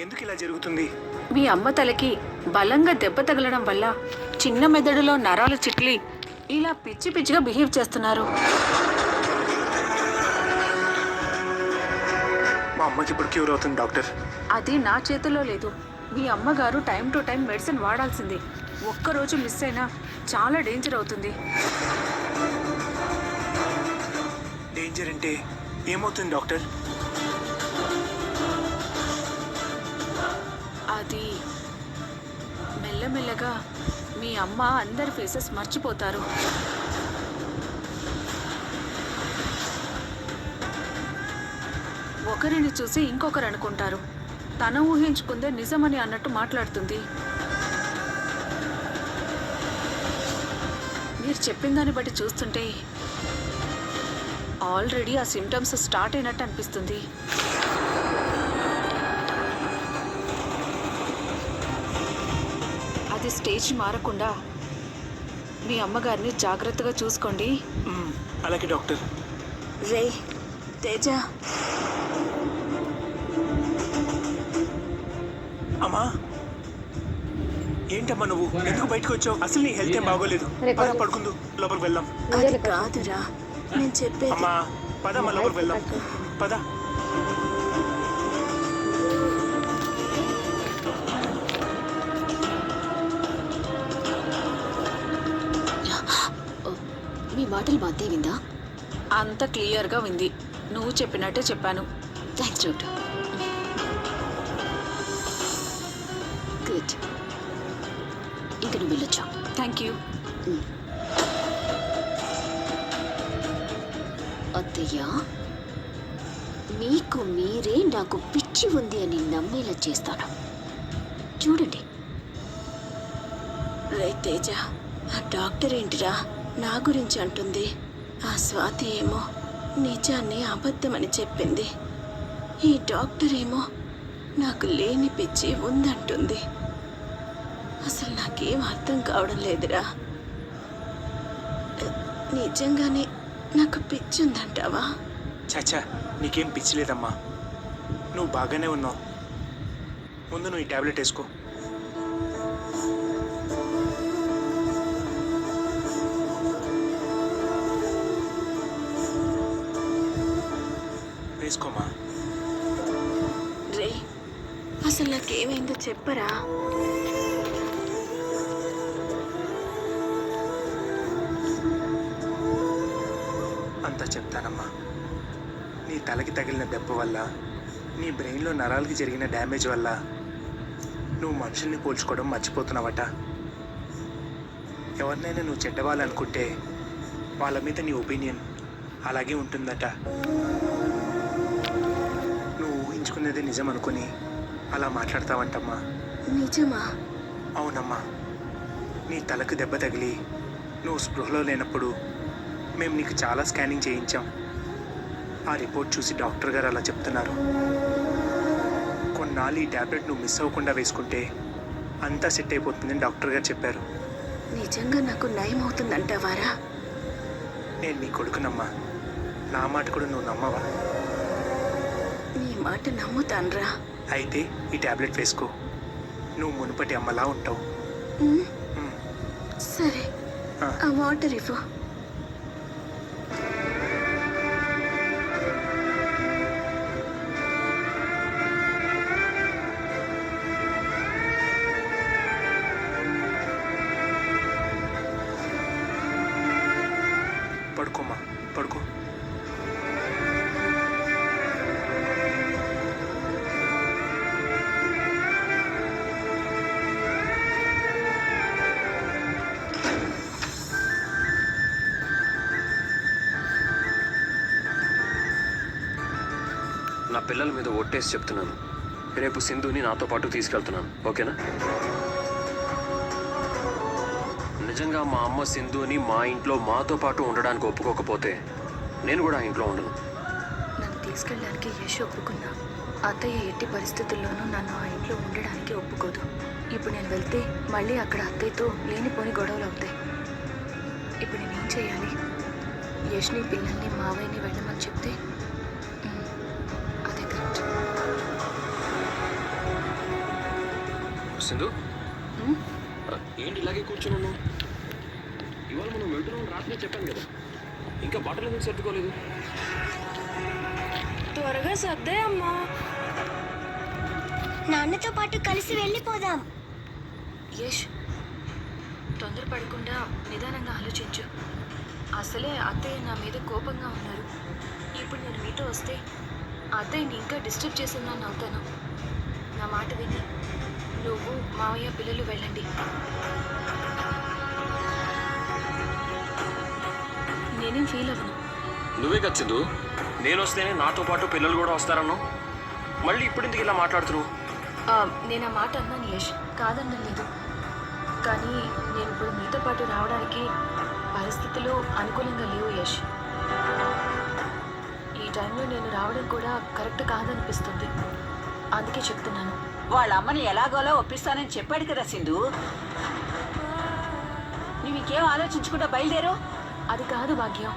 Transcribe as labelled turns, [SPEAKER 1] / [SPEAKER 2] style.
[SPEAKER 1] ఎందుకు ఇలా జరుగుతుంది?
[SPEAKER 2] మీ అమ్మ తలకి బలంగా దెబ్బ తగలడం వల్ల చిన్న మెదడులో నరాలు చిట్లి ఇలా పిచ్చి పిచ్చిగా బిహేవ్ చేస్తున్నారు.
[SPEAKER 1] మా అమ్మకి ఇప్పుడు క్యూర్ అవుతుంది డాక్టర్.
[SPEAKER 2] అది నా చేతిలో లేదు. మీ అమ్మగారు టైం టు టైం మెడిసిన్ వాడాల్సింది. ఒక్కరోజు మిస్ అయినా చాలా డేంజర్ అవుతుంది.
[SPEAKER 1] డేంజర్ అంటే ఏమవుతుంది డాక్టర్?
[SPEAKER 2] అది మెల్లమెల్లగా మీ అమ్మ అందరి ఫేసెస్ మర్చిపోతారు. ఒకరిని చూసి ఇంకొకరు అనుకుంటారు. తను ఊహించుకుందే నిజమని అన్నట్టు మాట్లాడుతుంది. మీరు చెప్పిన దాన్ని బట్టి చూస్తుంటే ఆల్రెడీ ఆ సిమ్టమ్స్ స్టార్ట్ అయినట్టు అనిపిస్తుంది. అది స్టేజ్ మారకుండా మీ అమ్మగారిని జాగ్రత్తగా చూసుకోండి.
[SPEAKER 1] అలాగే డాక్టర్.
[SPEAKER 2] రే తేజ.
[SPEAKER 1] అమ్మా ఏంటమ్మా నువ్వు ఎందుకు బయటకు వచ్చావు? అసలు నీ హెల్త్ ఏం బాగోలేదు. పద పడుకుందు, లోపలికి వెళ్దాం.
[SPEAKER 2] అది కాదురా నేను చెప్పేది.
[SPEAKER 1] అమ్మా పదమ్మా లోపలికి వెళ్దాం. పద.
[SPEAKER 2] మీ మాటలు మా అత్తయ్య విందా? అంత క్లియర్గా వింది. నువ్వు చెప్పినట్టే చెప్పాను. Thanks doctor. గుడ్. ఇంక నువ్వు వెళ్ళొచ్చా? Thank you.
[SPEAKER 3] అత్తయ్య, మీకు మీరే నాకు పిచ్చి ఉంది అని నమ్మేలా చేస్తాను. చూడండి.
[SPEAKER 2] రే తేజ, ఆ డాక్టర్ ఏంటిరా నా గురించి అంటుంది? ఆ స్వాతి ఏమో నిజాన్ని అబద్ధమని చెప్పింది. ఈ డాక్టర్ ఏమో నాకు లేని పిచ్చి ఉందంటుంది. అసలు నాకేం అర్థం కావడం లేదురా. నిజంగానే నాకు పిచ్చి ఉందంటావా?
[SPEAKER 1] చాచా నీకేం పిచ్చి లేదమ్మా, నువ్వు బాగానే ఉన్నావు. ముందు నువ్వు ఈ టాబ్లెట్ వేసుకో. వేసుకోమా.
[SPEAKER 2] రే అసలు నాకేమైందో చెప్పరా?
[SPEAKER 1] అంతా చెప్తానమ్మా. నీ తలకి తగిలిన దెబ్బ వల్ల, నీ బ్రెయిన్లో నరాలకి జరిగిన డ్యామేజ్ వల్ల నువ్వు మనుషుల్ని పోల్చుకోవడం మర్చిపోతున్నావట. ఎవరినైనా నువ్వు చెడ్డవాళ్ళనుకుంటే వాళ్ళ మీద నీ ఒపీనియన్ అలాగే ఉంటుందట. నువ్వు ఊహించుకునేది నిజం అనుకుని అలా మాట్లాడతావంటమ్మా.
[SPEAKER 2] నిజమా?
[SPEAKER 1] అవునమ్మా. నీ తలకు దెబ్బ తగిలి నువ్వు స్పృహలో లేనప్పుడు మేము నీకు చాలా స్కానింగ్ చేయించాం. ఆ రిపోర్ట్ చూసి డాక్టర్ గారు అలా చెప్తున్నారు. కొన్నాళ్ళు ఈ ట్యాబ్లెట్ నువ్వు మిస్ అవ్వకుండా వేసుకుంటే అంతా సెట్ అయిపోతుందని డాక్టర్ గారు చెప్పారు.
[SPEAKER 2] నిజంగా నాకు నయం అవుతుందంటావారా?
[SPEAKER 1] నేను నీ కొడుకునమ్మా, నా మాట కూడా నువ్వు నమ్మవా?
[SPEAKER 2] నీ మాట నమ్ముతాన్రా.
[SPEAKER 1] అయితే ఈ ట్యాబ్లెట్ వేసుకో, నువ్వు మునుపటి అమ్మలా ఉంటావు.
[SPEAKER 2] సరే, ఆ వాటర్ ఇవ్వు.
[SPEAKER 1] పడుకోమ్మా, పడుకో.
[SPEAKER 4] నా పిల్లల మీద ఒట్టేసి చెప్తున్నాను, రేపు సింధుని నాతో పాటు తీసుకెళ్తున్నాను. ఓకేనా? నిజంగా మా అమ్మ సింధుని మా ఇంట్లో మాతో పాటు ఉండడానికి ఒప్పుకోకపోతే నేను కూడా ఆ ఇంట్లో ఉండను.
[SPEAKER 2] నన్ను తీసుకెళ్ళడానికి యశ్ ఒప్పుకున్నా. అత్తయ్య ఎట్టి పరిస్థితుల్లోనూ నన్ను ఆ ఇంట్లో ఉండడానికి ఒప్పుకోదు. ఇప్పుడు నేను వెళ్తే మళ్ళీ అక్కడ అత్తయ్యతో లేనిపోని గొడవలు అవుతాయి. ఇప్పుడు నేనేం చేయాలి? యష్ని పిల్లల్ని మావయ్యని వెళ్ళమని చెప్తే అదే కరెక్ట్.
[SPEAKER 4] సింధు ఏంటి ఇలాగే కూర్చున్నాను? ఇవాళ మనం వెళ్తున్నాం రాత్రి చెప్పాను కదా, ఇంకా బట్టలు ఎందుకు సర్దుకోలేదు?
[SPEAKER 2] త్వరగా సర్దే అమ్మా.
[SPEAKER 5] నాన్నతో పాటు కలిసి వెళ్ళిపోదాం.
[SPEAKER 2] యష్, తొందరపడకుండా నిదానంగా ఆలోచించు. అసలే అత్తయ్య నా మీద కోపంగా ఉన్నారు. ఇప్పుడు నేను మీతో వస్తే అత్తయ్యని ఇంకా డిస్టర్బ్ చేసిందని అవుతాను. నా మాట విని నువ్వు మావయ్య పిల్లలు వెళ్ళండి. నేనేం ఫీల్ అవ్వను.
[SPEAKER 4] నువ్వే కదా సింధు, నేను వస్తేనే నాతో పాటు పిల్లలు కూడా వస్తారన్నావు. మళ్ళీ ఇప్పుడు ఎందుకు ఇలా మాట్లాడుతున్నావు?
[SPEAKER 2] నేను ఆ మాట అన్నాను యష్, కాదన్నా లేదు. కానీ నేను ఇప్పుడు మీతో పాటు రావడానికి పరిస్థితులు అనుకూలంగా లేవు యష్. ఈ టైంలో నేను రావడం కూడా కరెక్ట్ కాదనిపిస్తుంది. అందుకే చెప్తున్నాను.
[SPEAKER 6] వాళ్ళ అమ్మని ఎలాగోలా ఒప్పిస్తానని చెప్పాడు కదా సింధు. నువ్వు ఇంకేం ఆలోచించకుండా బయలుదేరు.
[SPEAKER 2] అది కాదు భాగ్యం.